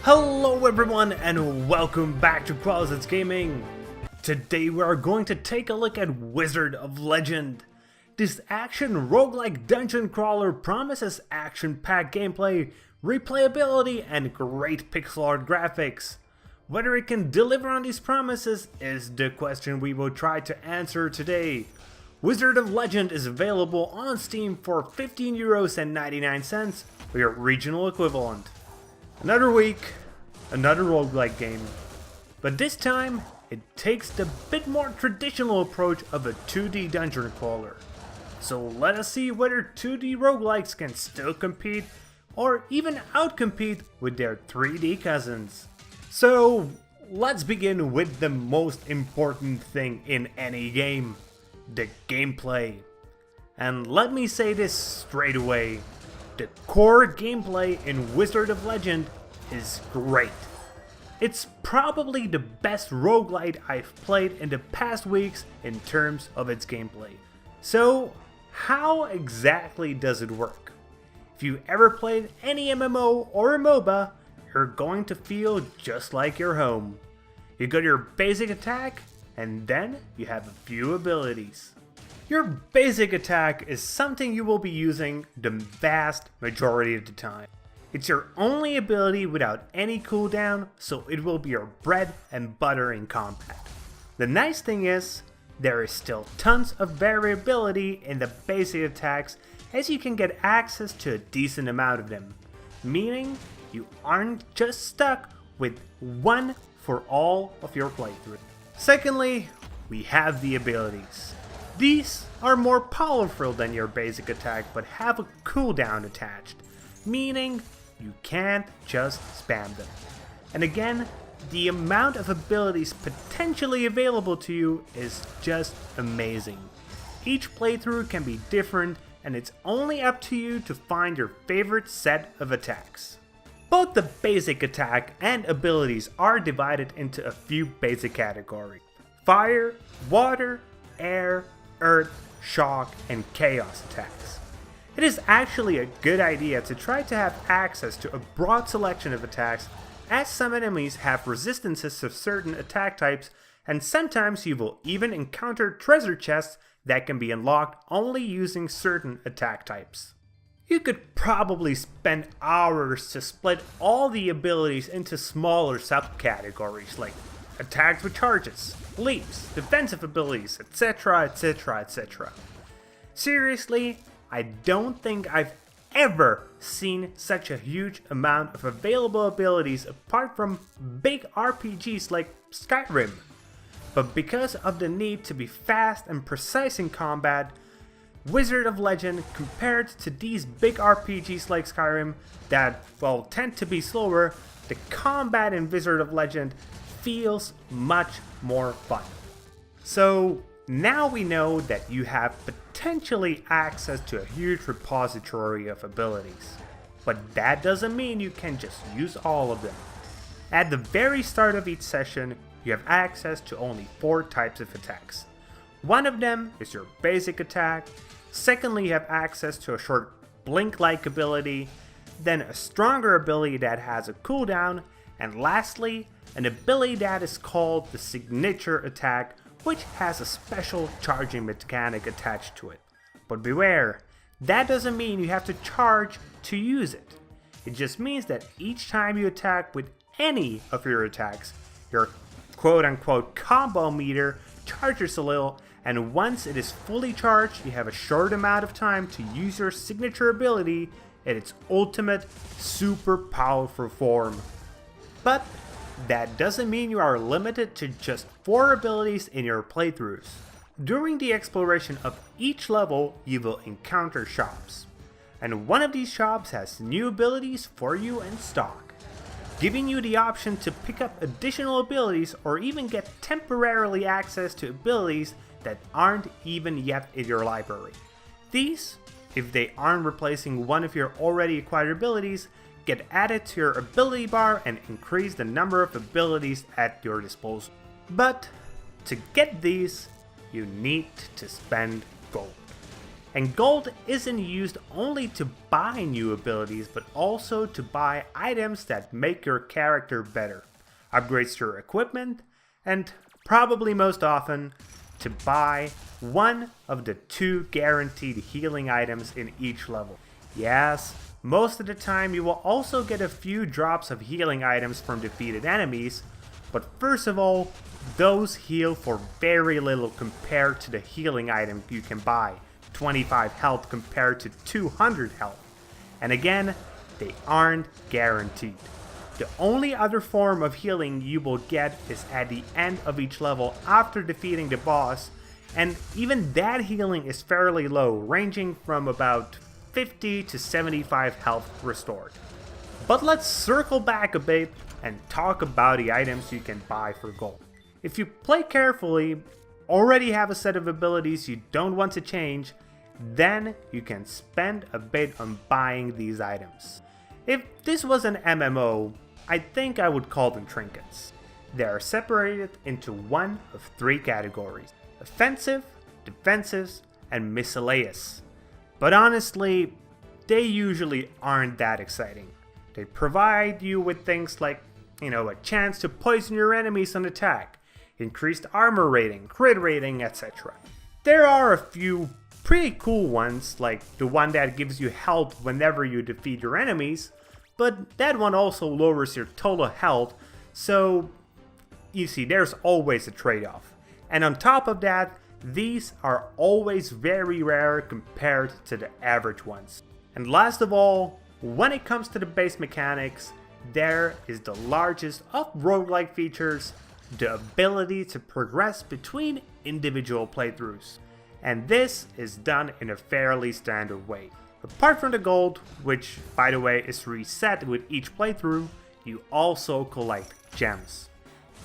Hello everyone and welcome back to Closets Gaming. Today we are going to take a look at Wizard of Legend. This action roguelike dungeon crawler promises action-packed gameplay, replayability, and great pixel art graphics. Whether it can deliver on these promises is the question we will try to answer today. Wizard of Legend is available on Steam for €15.99 for your regional equivalent. Another week, another roguelike game, but this time it takes the bit more traditional approach of a 2D dungeon crawler. So let us see whether 2D roguelikes can still compete or even outcompete with their 3D cousins. So let's begin with the most important thing in any game, the gameplay. And let me say this straight away. The core gameplay in Wizard of Legend is great. It's probably the best roguelite I've played in the past weeks in terms of its gameplay. So, how exactly does it work? If you ever played any MMO or a MOBA, you're going to feel just like you're home. You got your basic attack, and then you have a few abilities. Your basic attack is something you will be using the vast majority of the time. It's your only ability without any cooldown, so it will be your bread and butter in combat. The nice thing is, there is still tons of variability in the basic attacks, as you can get access to a decent amount of them, meaning you aren't just stuck with one for all of your playthrough. Secondly, we have the abilities. These are more powerful than your basic attack but have a cooldown attached, meaning you can't just spam them. And again, the amount of abilities potentially available to you is just amazing. Each playthrough can be different and it's only up to you to find your favorite set of attacks. Both the basic attack and abilities are divided into a few basic categories: fire, water, air, earth, shock, and chaos attacks. It is actually a good idea to try to have access to a broad selection of attacks, as some enemies have resistances to certain attack types, and sometimes you will even encounter treasure chests that can be unlocked only using certain attack types. You could probably spend hours to split all the abilities into smaller subcategories like attacks with charges, leaps, defensive abilities, etc, etc, etc. Seriously, I don't think I've ever seen such a huge amount of available abilities apart from big RPGs like Skyrim. But because of the need to be fast and precise in combat, Wizard of Legend, compared to these big RPGs like Skyrim that, well, tend to be slower, the combat in Wizard of Legend feels much more fun. So now we know that you have potentially access to a huge repository of abilities, but that doesn't mean you can just use all of them. At the very start of each session, you have access to only 4 types of attacks. One of them is your basic attack. Secondly, you have access to a short blink-like ability, then a stronger ability that has a cooldown, and lastly, an ability that is called the signature attack, which has a special charging mechanic attached to it. But beware, that doesn't mean you have to charge to use it. It just means that each time you attack with any of your attacks, your quote-unquote combo meter charges a little, and once it is fully charged, you have a short amount of time to use your signature ability in its ultimate, super powerful form. But that doesn't mean you are limited to just 4 abilities in your playthroughs. During the exploration of each level, you will encounter shops, and one of these shops has new abilities for you in stock, giving you the option to pick up additional abilities or even get temporarily access to abilities that aren't even yet in your library. These, if they aren't replacing one of your already acquired abilities, get added to your ability bar and increase the number of abilities at your disposal. But to get these, you need to spend gold. And gold isn't used only to buy new abilities, but also to buy items that make your character better, upgrades to your equipment, and probably most often, to buy one of the 2 guaranteed healing items in each level. Yes, most of the time you will also get a few drops of healing items from defeated enemies, but first of all, those heal for very little compared to the healing item you can buy. 25 health compared to 200 health. And again, they aren't guaranteed. The only other form of healing you will get is at the end of each level after defeating the boss, and even that healing is fairly low, ranging from about 50 to 75 health restored. But let's circle back a bit and talk about the items you can buy for gold. If you play carefully, already have a set of abilities you don't want to change, then you can spend a bit on buying these items. If this was an MMO, I think I would call them trinkets. They are separated into one of 3 categories: offensive, defensive, and miscellaneous. But honestly, they usually aren't that exciting. They provide you with things like, a chance to poison your enemies on attack, increased armor rating, crit rating, etc. There are a few pretty cool ones, like the one that gives you health whenever you defeat your enemies, but that one also lowers your total health, so you see there's always a trade-off. And on top of that, these are always very rare compared to the average ones. And last of all, when it comes to the base mechanics, there is the largest of roguelike features, the ability to progress between individual playthroughs. And this is done in a fairly standard way. Apart from the gold, which by the way is reset with each playthrough, you also collect gems.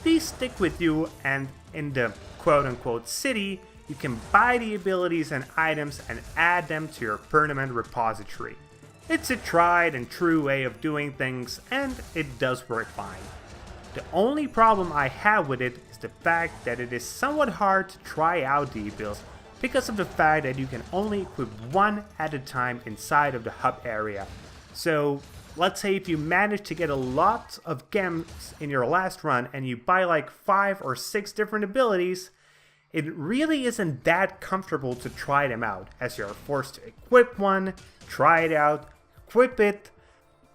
These stick with you, and in the quote-unquote city, you can buy the abilities and items and add them to your permanent repository. It's a tried and true way of doing things, and it does work fine. The only problem I have with it is the fact that it is somewhat hard to try out the abilities, because of the fact that you can only equip one at a time inside of the hub area. So let's say if you manage to get a lot of gems in your last run and you buy like 5 or 6 different abilities, it really isn't that comfortable to try them out, as you're forced to equip one, try it out, equip it,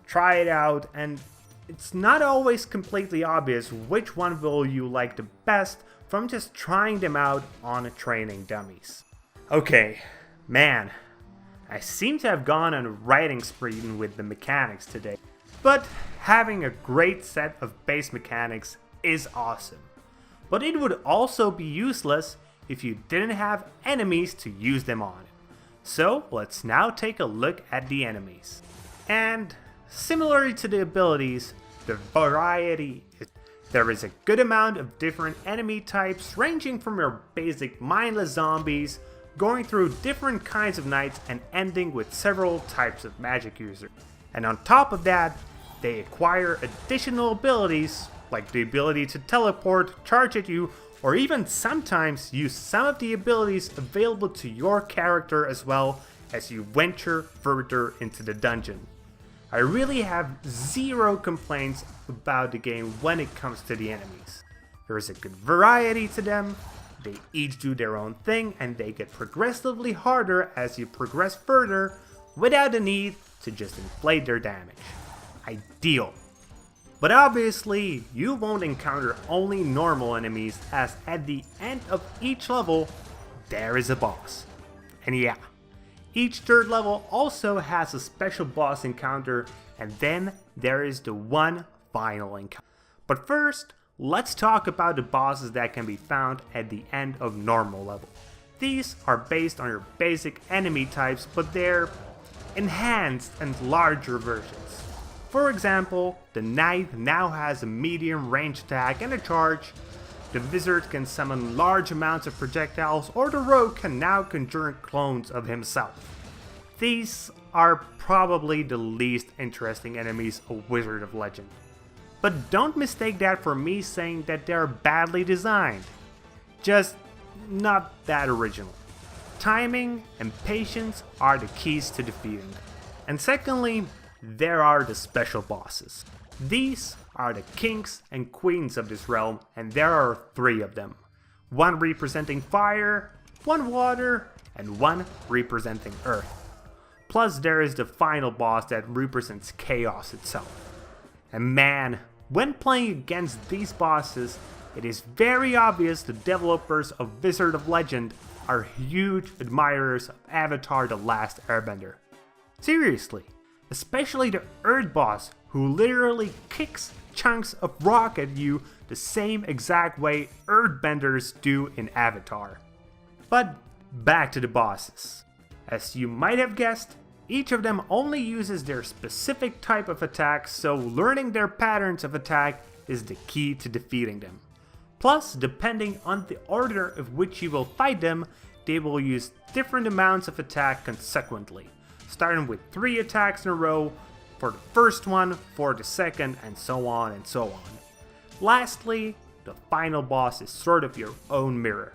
try it out, and it's not always completely obvious which one will you like the best from just trying them out on training dummies. Okay, man, I seem to have gone on a writing spree with the mechanics today, but having a great set of base mechanics is awesome. But it would also be useless if you didn't have enemies to use them on. So let's now take a look at the enemies. And similarly to the abilities, the variety is there is a good amount of different enemy types, ranging from your basic mindless zombies, going through different kinds of knights, and ending with several types of magic users. And on top of that, they acquire additional abilities, like the ability to teleport, charge at you, or even sometimes use some of the abilities available to your character as well as you venture further into the dungeon. I really have zero complaints about the game when it comes to the enemies. There is a good variety to them, they each do their own thing, and they get progressively harder as you progress further without the need to just inflate their damage. Ideal. But obviously, you won't encounter only normal enemies, as at the end of each level, there is a boss. And yeah, each third level also has a special boss encounter, and then there is the one final encounter. But first, let's talk about the bosses that can be found at the end of normal level. These are based on your basic enemy types, but they're enhanced and larger versions. For example, the Knight now has a medium range attack and a charge, the Wizard can summon large amounts of projectiles, or the Rogue can now conjure clones of himself. These are probably the least interesting enemies of Wizard of Legend. But don't mistake that for me saying that they're badly designed. Just not that original. timing and patience are the keys to defeating them. And secondly, there are the special bosses. These are the kings and queens of this realm, and there are 3 of them. One representing fire, one water, and one representing earth. Plus there is the final boss that represents chaos itself. And man, when playing against these bosses, it is very obvious the developers of Wizard of Legend are huge admirers of Avatar: The Last Airbender. Seriously, especially the Earth boss, who literally kicks chunks of rock at you the same exact way Earthbenders do in Avatar. But back to the bosses. As you might have guessed, each of them only uses their specific type of attack, so learning their patterns of attack is the key to defeating them. Plus, depending on the order of which you will fight them, they will use different amounts of attack consequently, starting with 3 attacks in a row for the first one, for the second, and so on and so on. Lastly, the final boss is sort of your own mirror.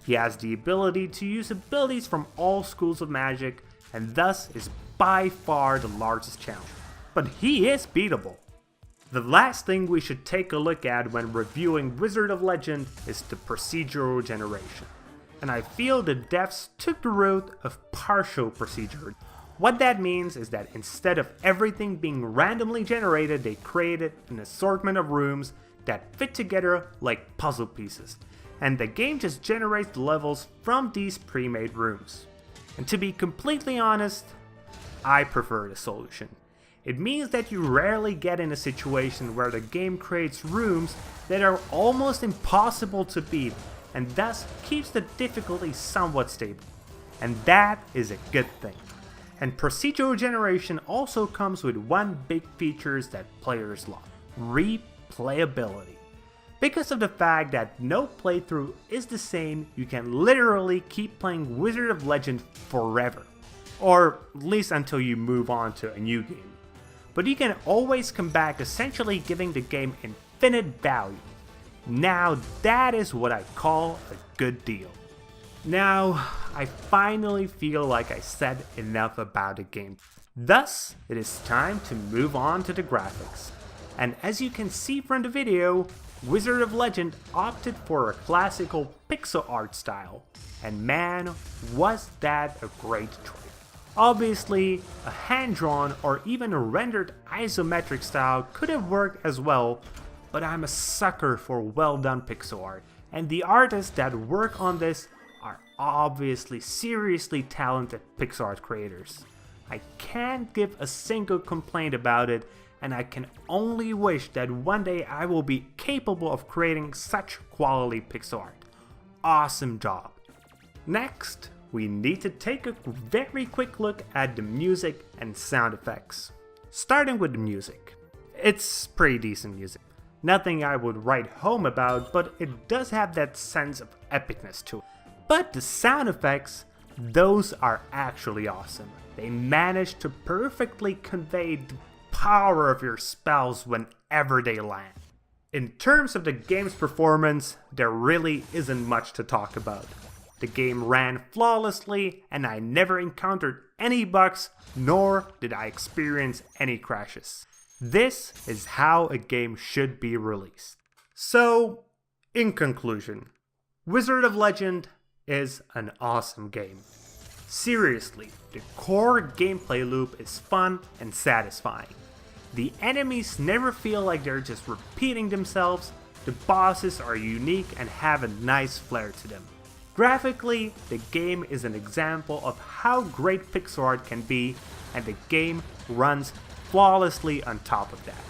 He has the ability to use abilities from all schools of magic, and thus is by far the largest challenge. But he is beatable. The last thing we should take a look at when reviewing Wizard of Legend is the procedural generation. And I feel the devs took the route of partial procedure. What that means is that instead of everything being randomly generated, they created an assortment of rooms that fit together like puzzle pieces, and the game just generates the levels from these pre-made rooms. And to be completely honest, I prefer the solution. It means that you rarely get in a situation where the game creates rooms that are almost impossible to beat, and thus keeps the difficulty somewhat stable. And that is a good thing. And procedural generation also comes with one big feature that players love: replayability. Because of the fact that no playthrough is the same, you can literally keep playing Wizard of Legend forever. Or at least until you move on to a new game. But you can always come back, essentially giving the game infinite value. Now that is what I call a good deal. Now, I finally feel like I said enough about the game. Thus, it is time to move on to the graphics. And as you can see from the video, Wizard of Legend opted for a classical pixel art style. And man, was that a great choice. Obviously, a hand-drawn or even a rendered isometric style could have worked as well, but I'm a sucker for well-done pixel art, and the artists that work on this are obviously seriously talented pixel art creators. I can't give a single complaint about it, and I can only wish that one day I will be capable of creating such quality pixel art. Awesome job. Next, we need to take a very quick look at the music and sound effects. Starting with the music. It's pretty decent music. Nothing I would write home about, but it does have that sense of epicness to it. But the sound effects, those are actually awesome. They manage to perfectly convey the power of your spells whenever they land. In terms of the game's performance, there really isn't much to talk about. The game ran flawlessly, and I never encountered any bugs, nor did I experience any crashes. This is how a game should be released. So, in conclusion, Wizard of Legend is an awesome game. Seriously, the core gameplay loop is fun and satisfying. The enemies never feel like they're just repeating themselves, the bosses are unique and have a nice flair to them. Graphically, the game is an example of how great pixel art can be, and the game runs flawlessly on top of that.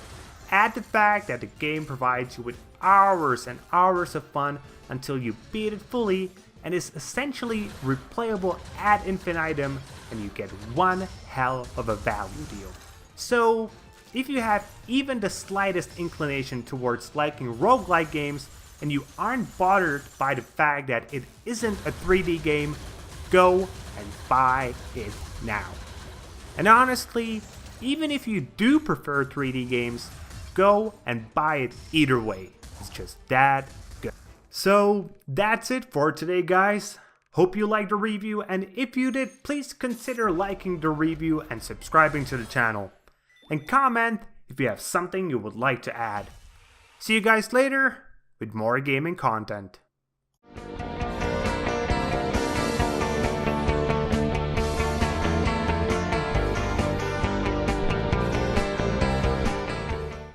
Add the fact that the game provides you with hours and hours of fun until you beat it fully, and is essentially replayable ad infinitum, and you get one hell of a value deal. So, if you have even the slightest inclination towards liking roguelike games, and you aren't bothered by the fact that it isn't a 3D game, go and buy it now. And honestly, even if you do prefer 3D games, go and buy it either way. It's just that good. So that's it for today, guys. Hope you liked the review, and if you did, please consider liking the review and subscribing to the channel. And comment if you have something you would like to add. See you guys later with more gaming content.